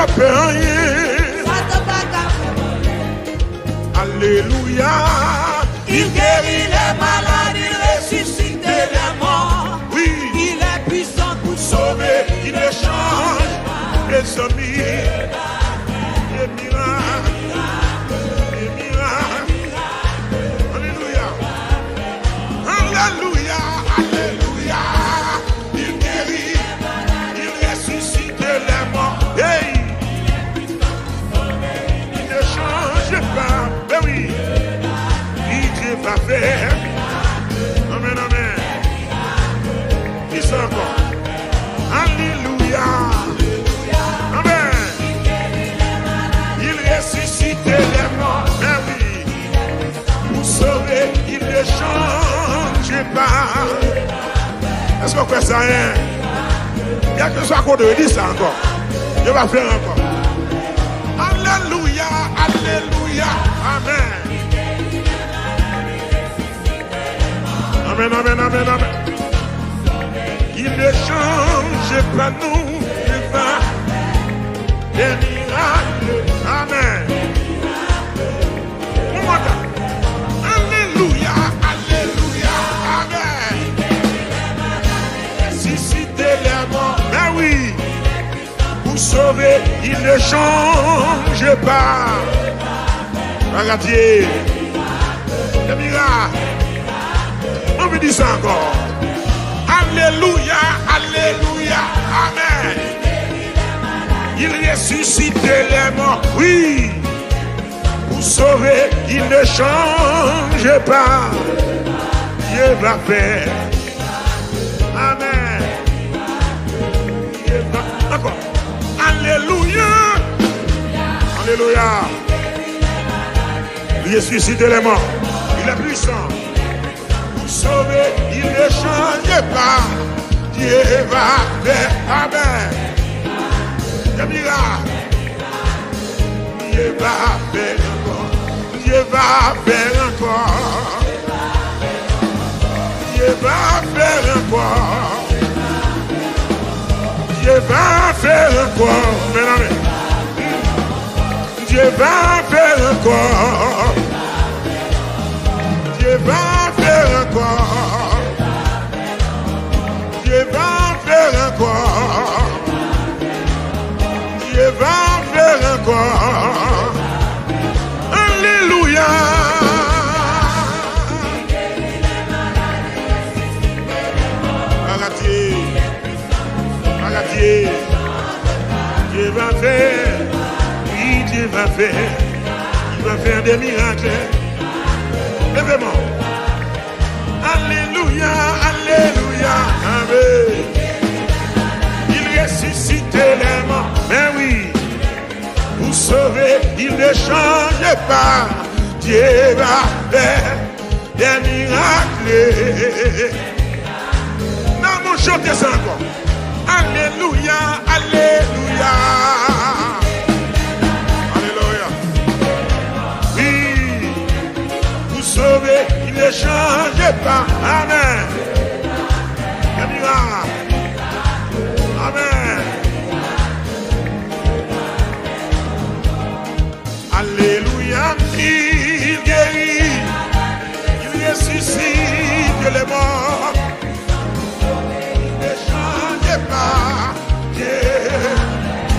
pas faire rien. Alléluia. Il guérit les malades, il ressuscite les morts. Oui. Il est puissant pour Sauver, il échange les amis. Les miracles. Les miracles. Alléluia. Alléluia. Alléluia. Il guérit. Il ressuscite les morts. Hey. Il ne change pas. Ben oui. Dieu va faire. Amen, amen. Qui ça encore? Alléluia. Amen. Il ressuscite les morts. Ben oui. Pour sauver, il ne change pas. Est-ce qu'on fait ça, hein? Il y a que ce soit qu'on te dit ça encore. Je vais faire encore. Alléluia. Alléluia. Amen. Amen, amen, amen, amen. Il ne change pas nous, il va des miracles. Amen. Alléluia, alléluia, amen. Ressusciter les morts, mais oui. Pour sauver, il ne change pas. Regardez, des miracles. On me dit ça encore. Alléluia, alléluia, amen. Il ressuscite les morts, oui. Pour sauver, il ne change pas. Dieu va faire. Amen. Dieu va. Encore. Alléluia. Alléluia. Il ressuscite les morts. Il est puissant. Sauver, il ne change pas. Dieu va faire. Amen. Des miracles. Dieu va faire encore. Dieu va faire encore. Dieu va faire encore. Dieu va faire encore. Dieu va faire encore. Dieu va faire encore. Dieu va faire encore. Dieu va faire encore. Alléluia. Arrêtez. Arrêtez. Dieu va faire. Oui, Dieu va faire. Il va faire des miracles. Lèvez-moi. Alléluia, alléluia, amen. Il ressuscite les morts, mais oui. Pour sauver, il ne change pas. Dieu va faire des miracles. Non, mon chanter ça encore. Alléluia, alléluia. Alléluia. Oui. Pour sauver, il ne change pas. Amen. Des miracles. Amen. Alléluia. Il guérit. Il ressuscite les morts. Il ne change pas. Dieu.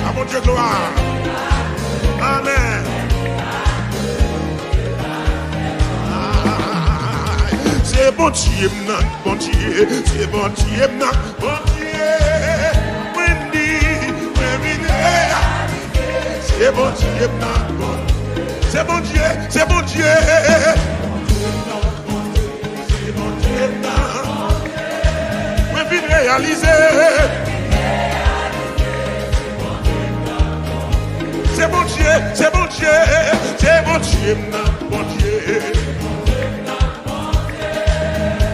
À mon Dieu, gloire. Amen. C'est bon Dieu, bon Dieu, c'est bon Dieu, bon Dieu. C'est bon Dieu, bon. C'est bon Dieu, c'est bon Dieu. C'est bon Dieu, mais vite réaliser. C'est bon Dieu, c'est bon Dieu, c'est bon Dieu, bon Dieu.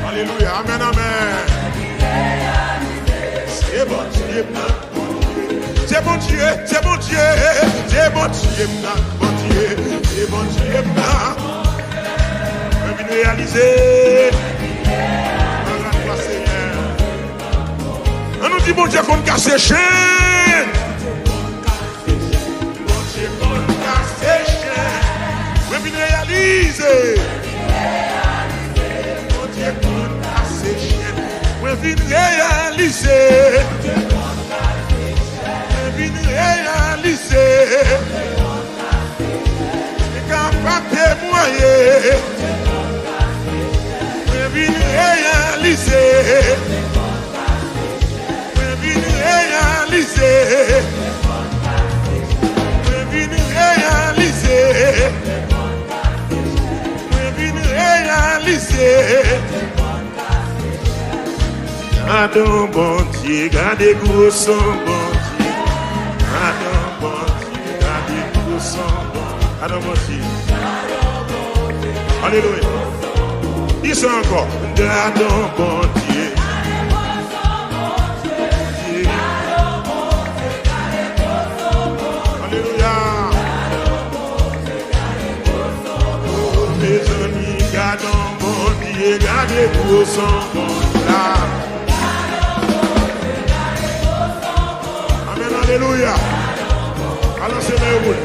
Alléluia, amen, amen. C'est bon Dieu, c'est bon Dieu, c'est bon Dieu, c'est bon Dieu, bon Dieu, c'est bon Dieu, je viens réaliser. On nous dit bon Dieu qu'on casse les chaînes. réaliser. Vin réaliser. Capable de témoigner. Vin réaliser. Vin réaliser. Vin réaliser. Vin réaliser. Gardons bon Dieu, gardez gros son bon Dieu. Gardons bon Dieu, gardez gros son bon Dieu. Gardons bon Dieu. Alléluia. Dis ça encore. Gardons bon Dieu. Alléluia. Mes amis, gardons bon Dieu, gardez gros son bon Dieu. Alléluia. Alors c'est mes roules.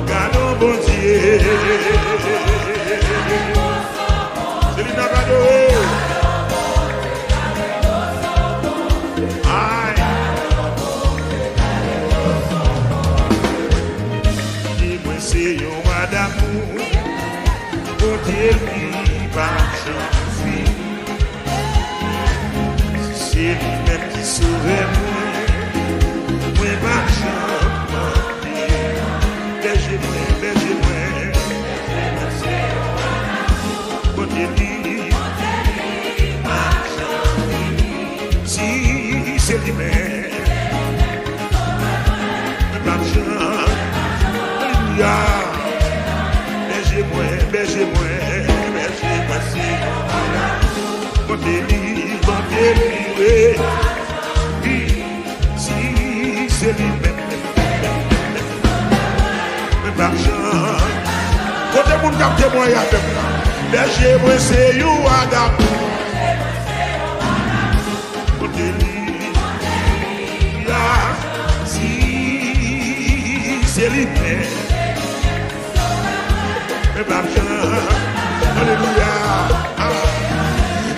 Gardons bon Dieu. C'est l'inabado. Aïe. Dis-moi c'est un roi d'amour. Bon Dieu lui va changer. C'est lui-même qui sauve moi. Si c'est lui-même, alléluia. Bergez-moi, bergez-moi, bergez-moi, mon délit, si c'est lui-même, côté mon cap témoignage avec moi. Bergez-moi, c'est you Adam. Côté si c'est lui-même. Alléluia.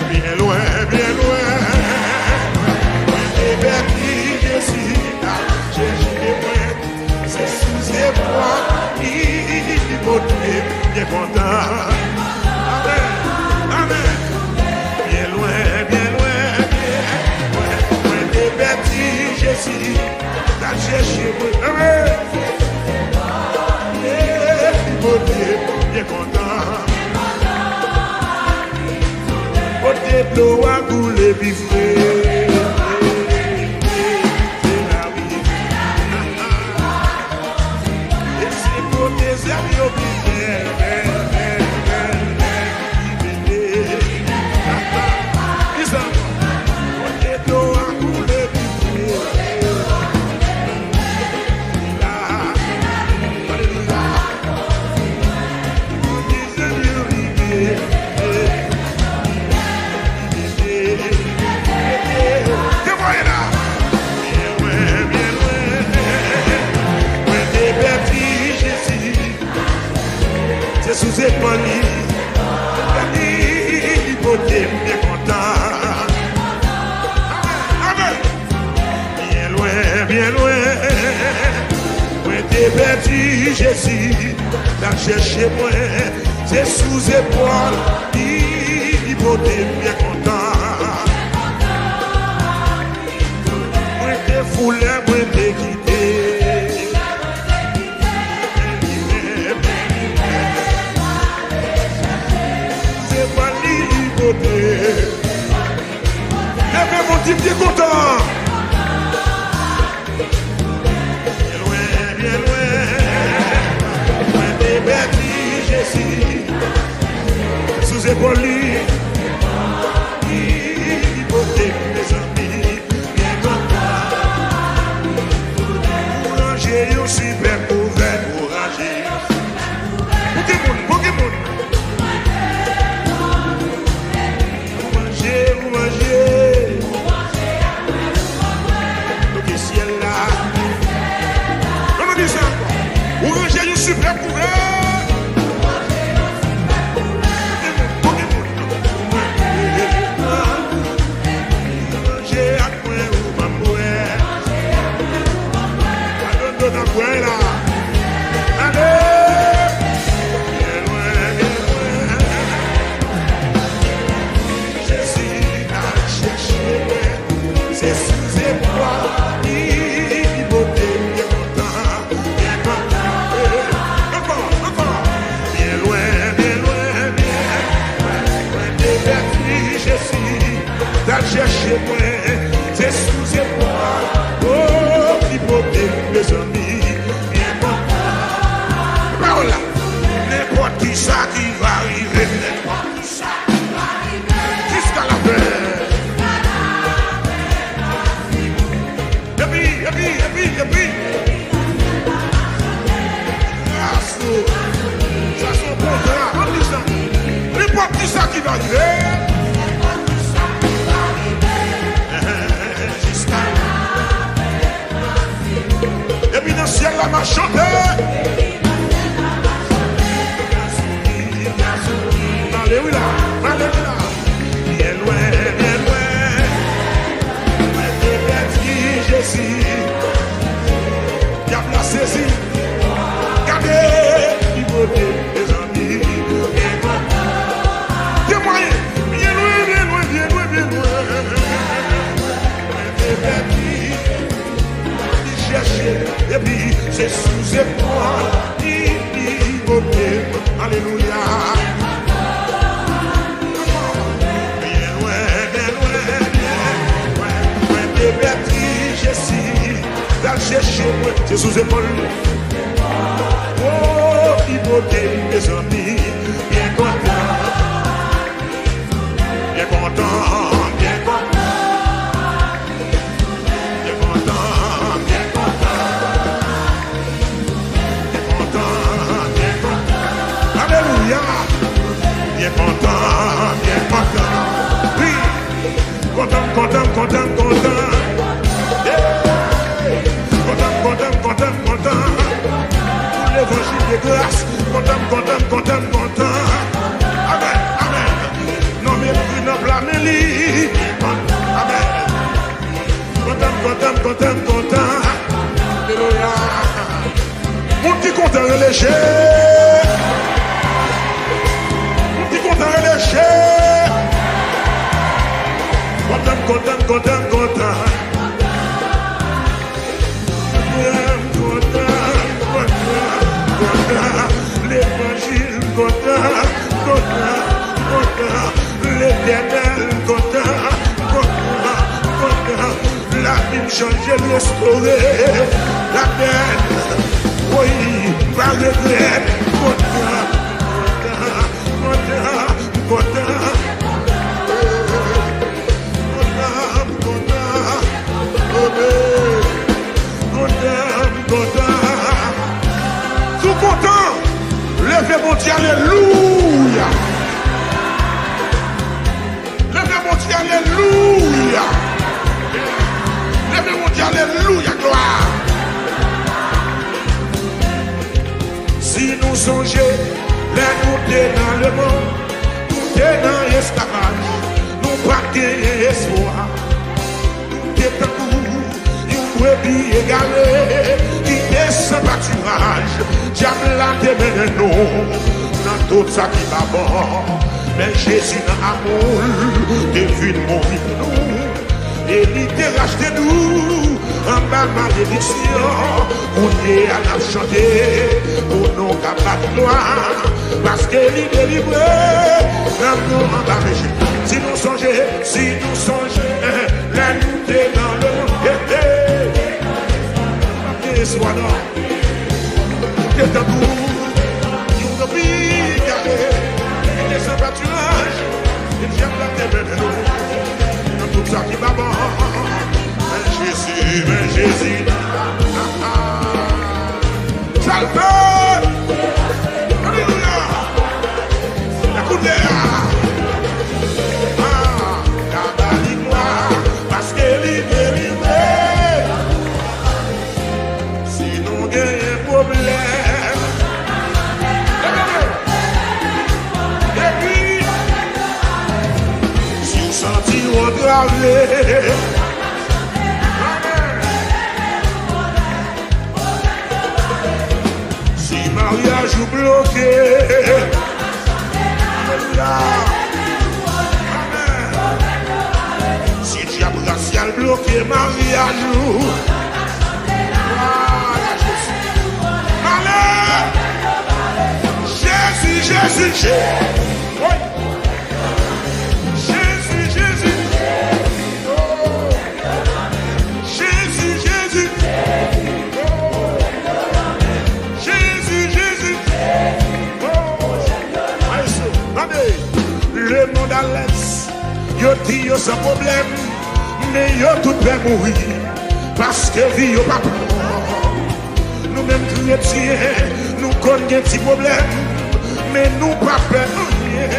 Bien loin, bien loin. C'est sous ses bras, il bien content. Amen, amen. Bien loin, bien loin, bien loin. Loin des bêtises, Jésus, t'as cherché moi. Amen. Bien content. Côté de l'eau à couler, bifré. Sous ses polis, il beauté bien content. Amen. Bien loin, bien loin. Moi t'es perdu, Jésus, t'as cherché moi. C'est sous ses poils, il beauté bien content. Moi t'es foulé, moi t'es quitté. Lève mon type qui est content. Bien loin, bien loin. Loin des bêtises, Jésus. Sous épaule, il beauté mes amis. Bien content. Boulanger, yo super ouvert. Boulanger. Pokémon. Super couvert. qui va arriver. Jusqu'à et puis dans le ciel, là, m'a chanté. Alléluia, alléluia. Bien loin, bien loin. Jésus, diable a saisi. Gardez, liberté, mes amis. Témoignez, bien loin, bien loin, bien loin, bien loin. Il cherchait, et puis c'est sous ses poids. Liberté, alléluia. Bien loin, bien loin, bien loin. Jésus, va chercher moi, c'est sous épaule. Oh, liberté, mes amis, bien content, bien content, bien content, bien content, bien content, bien content, bien content. Alléluia, bien content, bien content. Oui, content, content, content, content. Content, pour l'évangile de grâce, content. Amen, amen. Non, mais plus non, blâmez-lui. Amen. Content. Alléluia. Mon petit content léger. Mon petit content léger. Content. L'évangile content, l'éternel content, la vie changée, restaurée, la peine, oui, pas de regret, content, tout content, levez mon Dieu, alléluia. Levez mon Dieu, alléluia. Levez mon Dieu, alléluia, gloire. Si nous songeons, les nous dans le monde, nous dans l'esclavage, nous pas espoir, nous sommes brebis égarés, qui est sans pâturage, diable la démène nous, dans tout ça qui va bon, mais Jésus dans l'amour, devine mourir nous, et il te racheté nous, en bas malédiction, on est à la chanter, pour nos capables de gloire, parce qu'il est délivré, dans nous en bas péché. Si nous songeons, la nous dans le monde, soit là, que ta boue, nous oublie, et sans pâturage, et j'aime la terre, dans tout ça qui va bon, mais Jésus, ça le fait, alléluia, la couleur, la victoire, parce qu'elle est délivrée. Si mariage ou bloqué, si diable racial bloqué, mariage ou Jésus. Le monde à l'aise, yo dit yo sans problème, mais yo tout peut mourir, parce que vie yo pas bon. Nous-mêmes chrétiens, nous connaissons des petits problèmes, mais nous pas peur rien,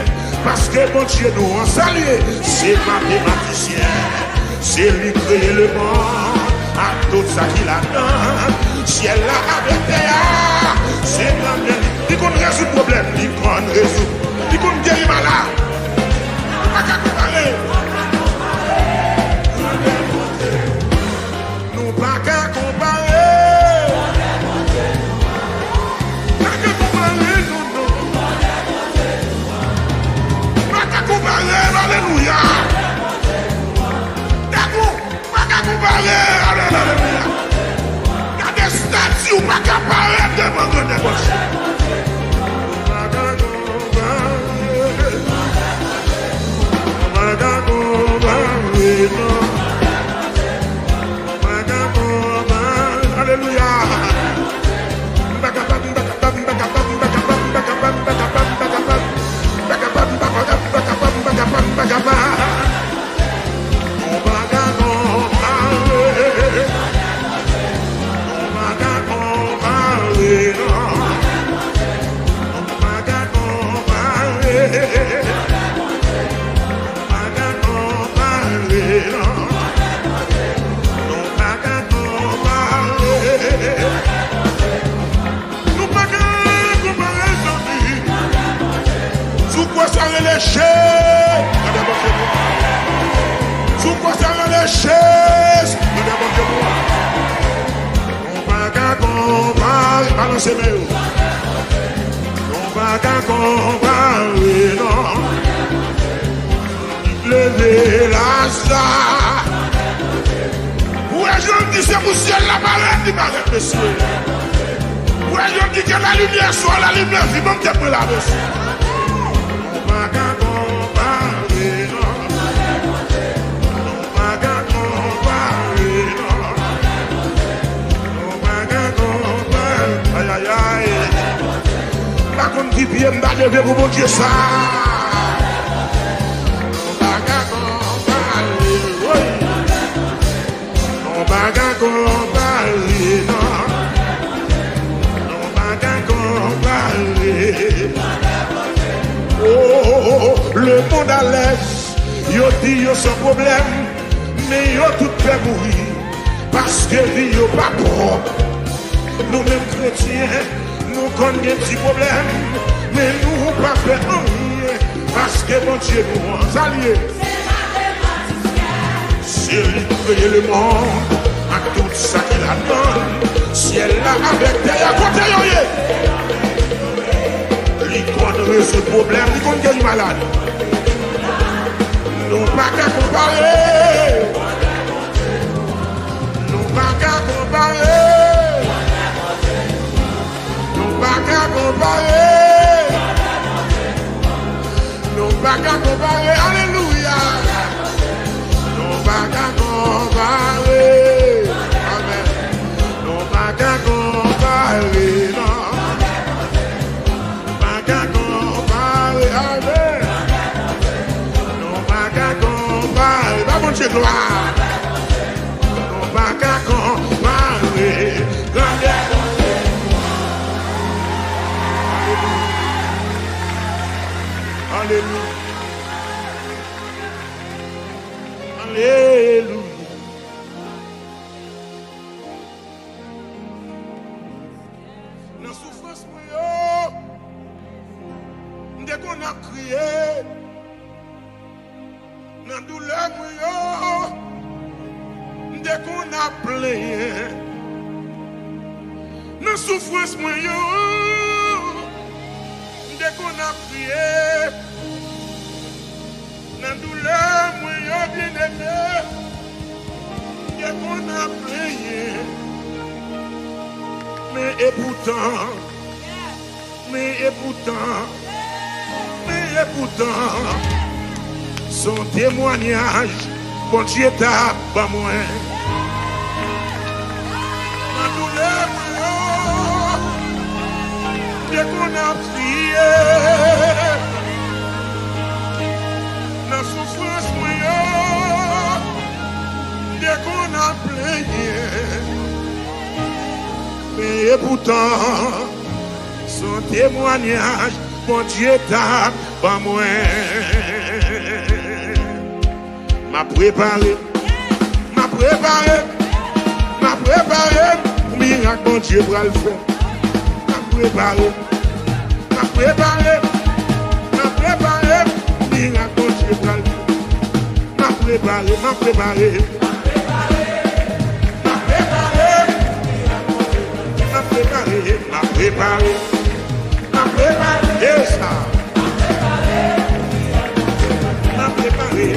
Parce que bon Dieu nous a salué. C'est mathématicien. C'est lui créer le monde. À tout ça qu'il a donné. Ciel là avec terre. C'est grand. Il qu'on résout le problème. Il qu'on résout. Il qu'on guérit malade. Pas qu'à comparer. Nous pas qu'à comparer. Pas qu'à comparer, non. Pas qu'à comparer, alléluia. Pas qu'à comparer, alléluia. Il y a des statues pas qu'à paraître devant des roches. Alléluia. Sous quoi ça les chaises? On va qu'à comparer, balancez mes. On va qu'à comparer, non. Levez la salle. Ouais, je dis c'est pour ciel la maladie, madame, monsieur. Ouais, je dis que la lumière soit la lumière, il manque de peu la monsieur. Qui vient d'arriver pour mon Dieu ça. On va comparer, non. On va comparer. Oh, le monde à l'aise, yo dit yo sans problème, mais yo tout fait mourir parce que vie yo pas propre. Nous mêmes chrétiens, nous connaissons des petits problèmes, mais nous ne pas faire rien parce que mon Dieu nous a alliés. C'est lui qui crée le monde, à tout ça qu'il a donné. Ciel là avec terre, à côté lui qu'on résout le problème, lui qu'on guérit malade. Nous pas qu'à comparer. Nous pas qu'à comparer. Pas qu'à comparer. Non pas qu'à comparer. Alléluia. Non pas qu'à comparer. Amen. Non pas qu'à comparer. Non. Pas qu'à comparer. Amen. Non pas qu'à comparer. Va mon Dieu gloire. Non pas qu'à comparer. Alléluia. Alléluia. Dans la souffrance, dès qu'on a crié, dans la douleur, dès qu'on a plaigné, dans la souffrance, dès qu'on a prié, dans la douleur, bien aimé, dès qu'on a prié, mais et pourtant, son témoignage, bon Dieu t'a pas moins. Dans la douleur, dès qu'on a prié, dans la souffrance, dès qu'on a plaigné, mais et pourtant, son témoignage, mon Dieu t'a pas moi. M'a préparé, miracle, mon Dieu va le faire. M'a préparé, miracle, mon Dieu va le faire. M'a préparé, yes, ça. M'a préparé.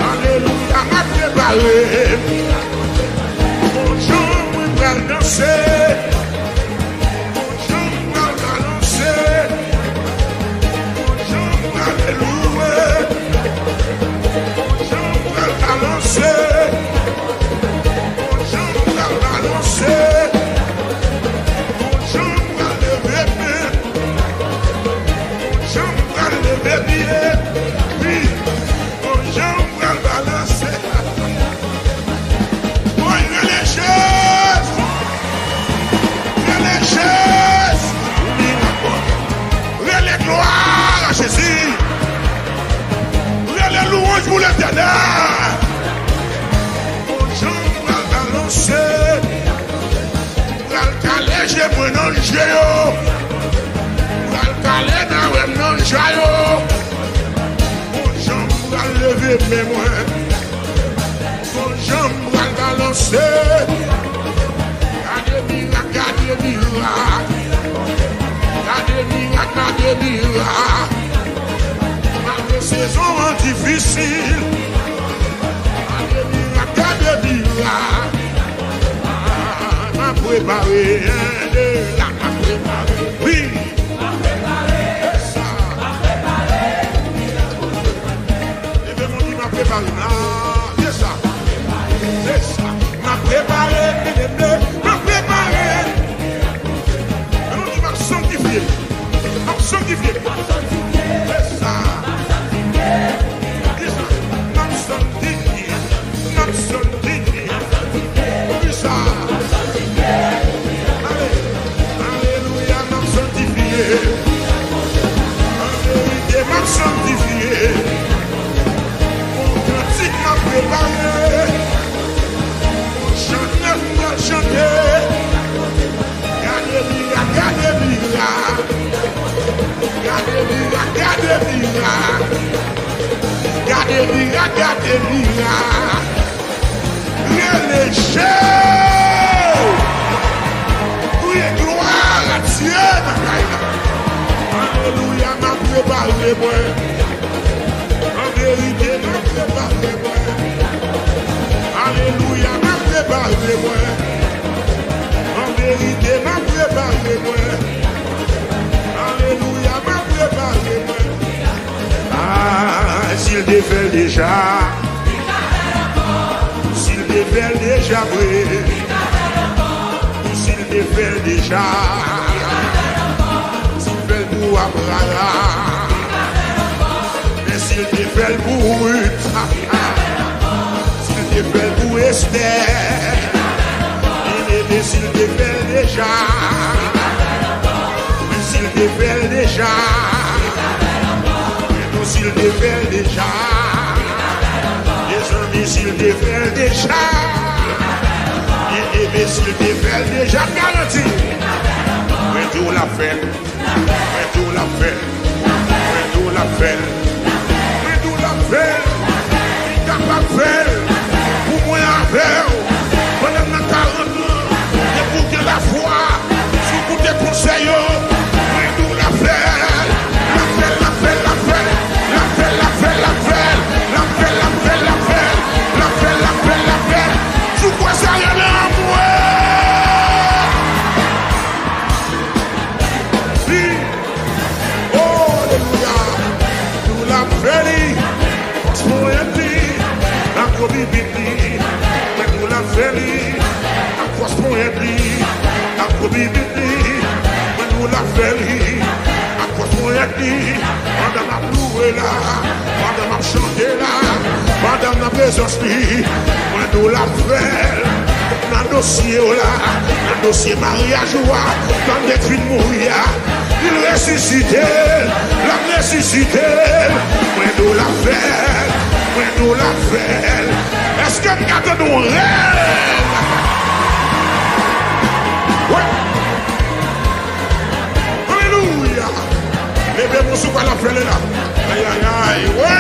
Alléluia, m'a préparé. Mon Dieu, moi, va danser. Mon Dieu, va balancer. Mon Dieu, va louer. Mon Dieu, va balancer. Mon Dieu, va balancer. Mon Dieu, va lever pied. Mon Dieu, va lever pied. Jésus, les louanges pour l'éternel. Mon Dieu va balancer, va le caler, j'ai mon nom de Jéo, va le caler dans le nom de Jéo. Mon Dieu va lever mes mains, mon Dieu va le balancer. Gardez miracle, gardez miracle, gardez miracle. Saison difficile, m'a préparé, oui, m'a préparé, m'a préparé, c'est ça, m'a préparé, m'a sanctifié, m'a sanctifié, c'est ça. Alléluia, m'a préparé, moi. En vérité, m'a préparé, moi. Alléluia, m'a préparé, moi. En vérité, m'a préparé, moi. Alléluia, m'a préparé, moi. Ah, s'il défait déjà, s'il défait déjà, oui. S'il défait déjà. Mais s'il te fait le bout, s'il te fait le bout, Esther, il est mais s'il te fait déjà, mais s'il te fait déjà, mais nous s'il te fait déjà, les amis s'il te fait déjà, et s'il te fait déjà, garanti, mais tout la fait, mais tout la fait, mais tout la fait, mais tout la fait, il t'a pas fait, pour moi la faire. Pendant 40 ans, écoutez la foi, sous tes conseils, mais nous la fait, la fait, la fait, la fait, la fait, la fait, la fait, la fait, la fait, la fait, la fait, la fait, la fait, sous quoi ça y en a moi? Oui, oh, alléluia, nous la fait, on a dit, la Bible. La félie, la croix pour aider, la probabilité, mais nous la félie, la croix pour aider, pendant ma louer là, pendant ma chanter là, pendant ma présence là, mais nous la félie, dans le dossier là, dans le dossier mariage dans les cris de mourir, il ressuscitait, la ressuscité, mais nous la félie, mais nous la félie. Est-ce que nous nous rêve? Oui. Alléluia. Les bébés sont pas la fête là. Aïe aïe aïe. Oui.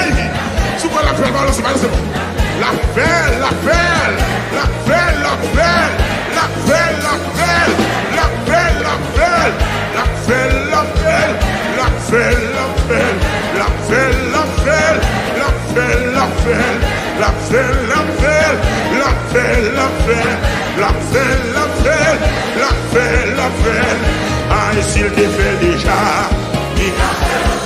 Sont pas la fête. C'est bon. La fête, la fête, la fête, la fête, la fête, la fête, la fête, la fête, la fête, la fête, la fête, la fête, la fête, la fête, la fête, la fête. La fête, la fête, la fête, la fête, la fête, la fête, la fête, la fête. Ah, et s'il te fait déjà, il a fait le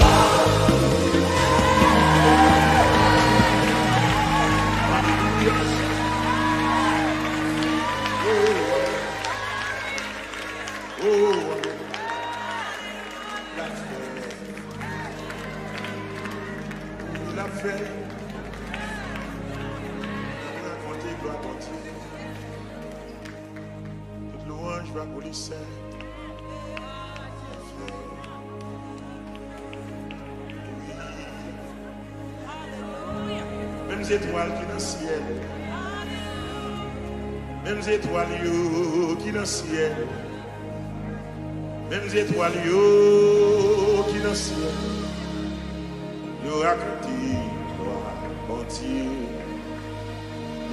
la fête. Toute louange va pour les saints. Mêmes étoiles qui dans le ciel. Mêmes étoiles qui dans le ciel. Mêmes étoiles qui dans le ciel. Yo raconté, bon Dieu.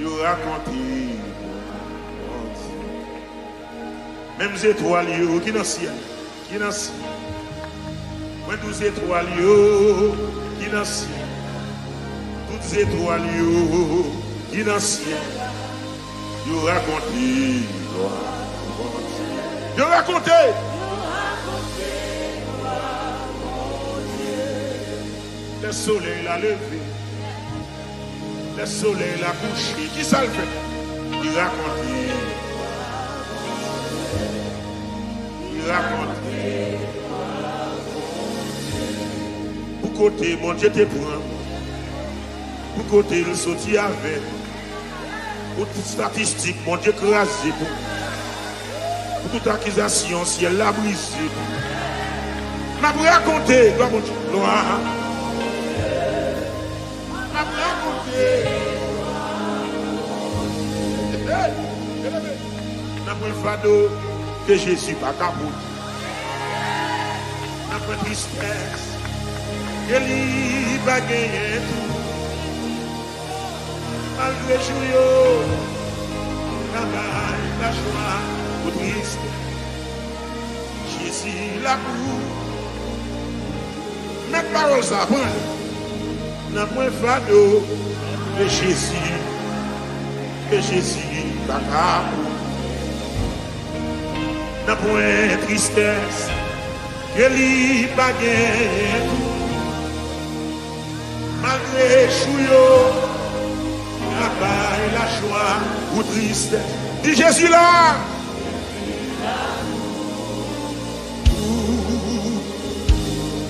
Yo raconté. Même étoiles qui dans le ciel, qui dans le ciel. Moi 12 étoiles qui dans le ciel. Toutes étoiles qui dans le ciel. Yo raconté. Yo raconté. Le soleil l'a levé. Le soleil l'a couché. Qui ça le fait? Il raconte. Il raconte. Pour côté, mon Dieu te prend. Pour côté, il sortit avec. Pour toute statistique, mon Dieu crasé. Pour toute accusation, ciel l'a brisé. M'a pour raconter, gloire mon Dieu. Gloire. M'a pour raconter. N'a pas fado que Jésus pas capable. N'a pas tristesse que lui va gagner tout. Malgré joyeux, la joie ou triste. Jésus la cour. Mes paroles ça prend. N'a pas fado que Jésus pas capable. N'a point tristesse que lui pas gagner tout. Malgré chouillot, la paille, la joie ou tristesse. Dis Jésus là.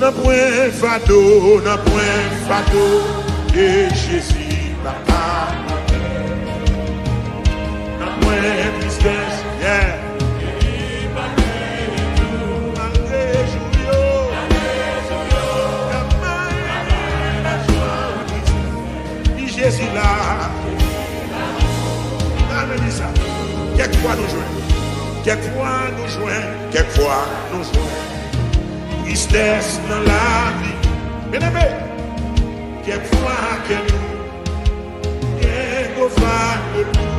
N'a point fado que Jésus pas capable. N'a point tristesse, yeah. nous jouons. Tristesse dans la vie. Bien aimé, quelquefois que nous, qu'on va de tout.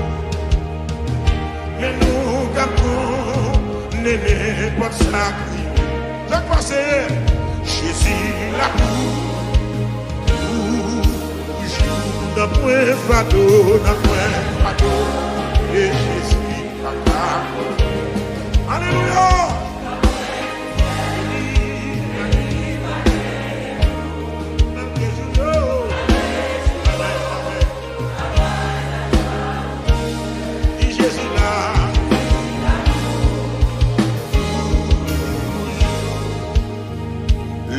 Mais nous, quand n'est pas ça. Je crois c'est Jésus la cour. N'a point fardeau, n'a point fardeau. Et Jésus papa. Alléluia.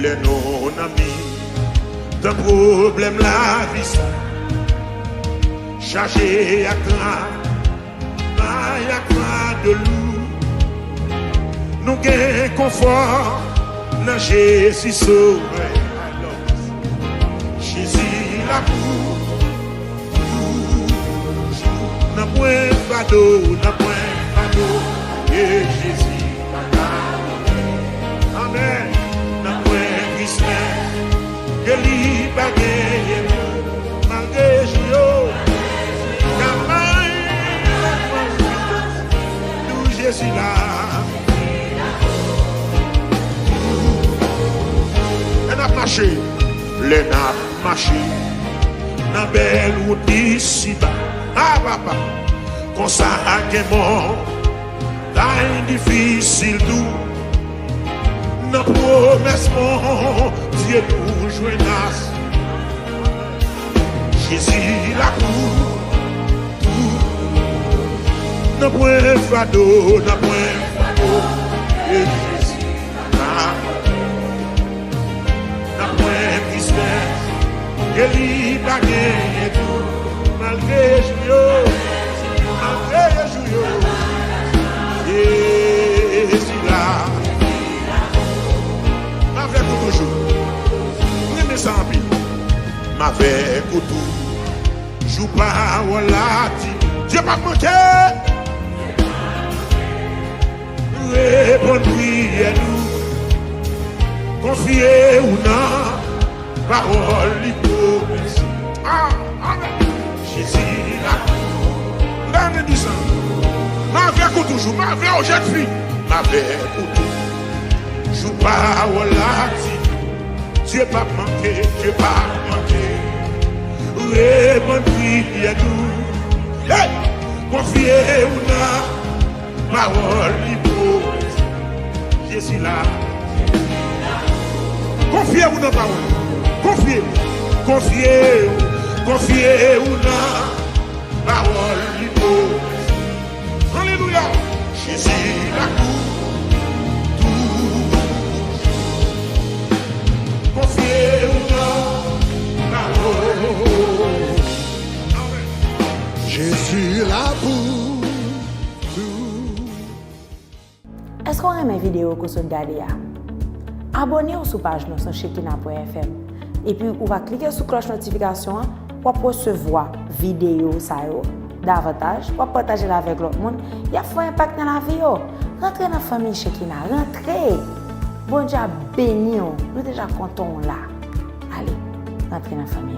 Les non-amis d'un problème la vie chargé à craindre de loup. Nous gagnons confort dans Jésus sauvé. Jésus la cour. N'a point fardeau, n'a point fardeau. Et Jésus amen. Que li bagaille malgré Jésus, nous Jésus là. On a marché, les n'a marché, dans belle route ici bas. Ah papa, comme ça est mort, là difficile tout. Nos promesses, mon Dieu nous joindra. Jésus la cour. Nos point fardeau, nos point fardeau. Et Jésus nos point tristesse. Et lui baguette et tout. Malgré Jésus, malgré Jésus. Et Jésus là. Avec vous toujours, prenez ça en pile. Avec vous tout, joue pas ou la Dieu pas manqué. Répondre prière nous, confiez ou non, parole l'hypocrisie. Ah, amen. Jésus là, l'année du sang. Avec vous toujours, avec aux jeunes filles, avec vous tout. Joue pas ou la Dieu pas manqué, Dieu pas manqué. Répondre prière nous. Hey! Confiez ou non, parole l'hypocrisie. Jésus là. Confiez ou non, parole. Confiez. Confiez ou non, parole l'hypocrisie. Alléluia. Jésus la cour. Confiez ou non, parole. Jésus là pour tout. Est-ce qu'on aime mes vidéos que vous regardez? Abonnez-vous sur la page sur Shekinah.fm et puis vous va cliquer sur la cloche de notification pour recevoir vidéo davantage, pour partager avec l'autre monde. Il y a un impact dans la vie. Rentrez dans la famille Shekinah, rentrez. Bon Dieu béni, nous déjà contents là. Allez, rentrez dans la famille.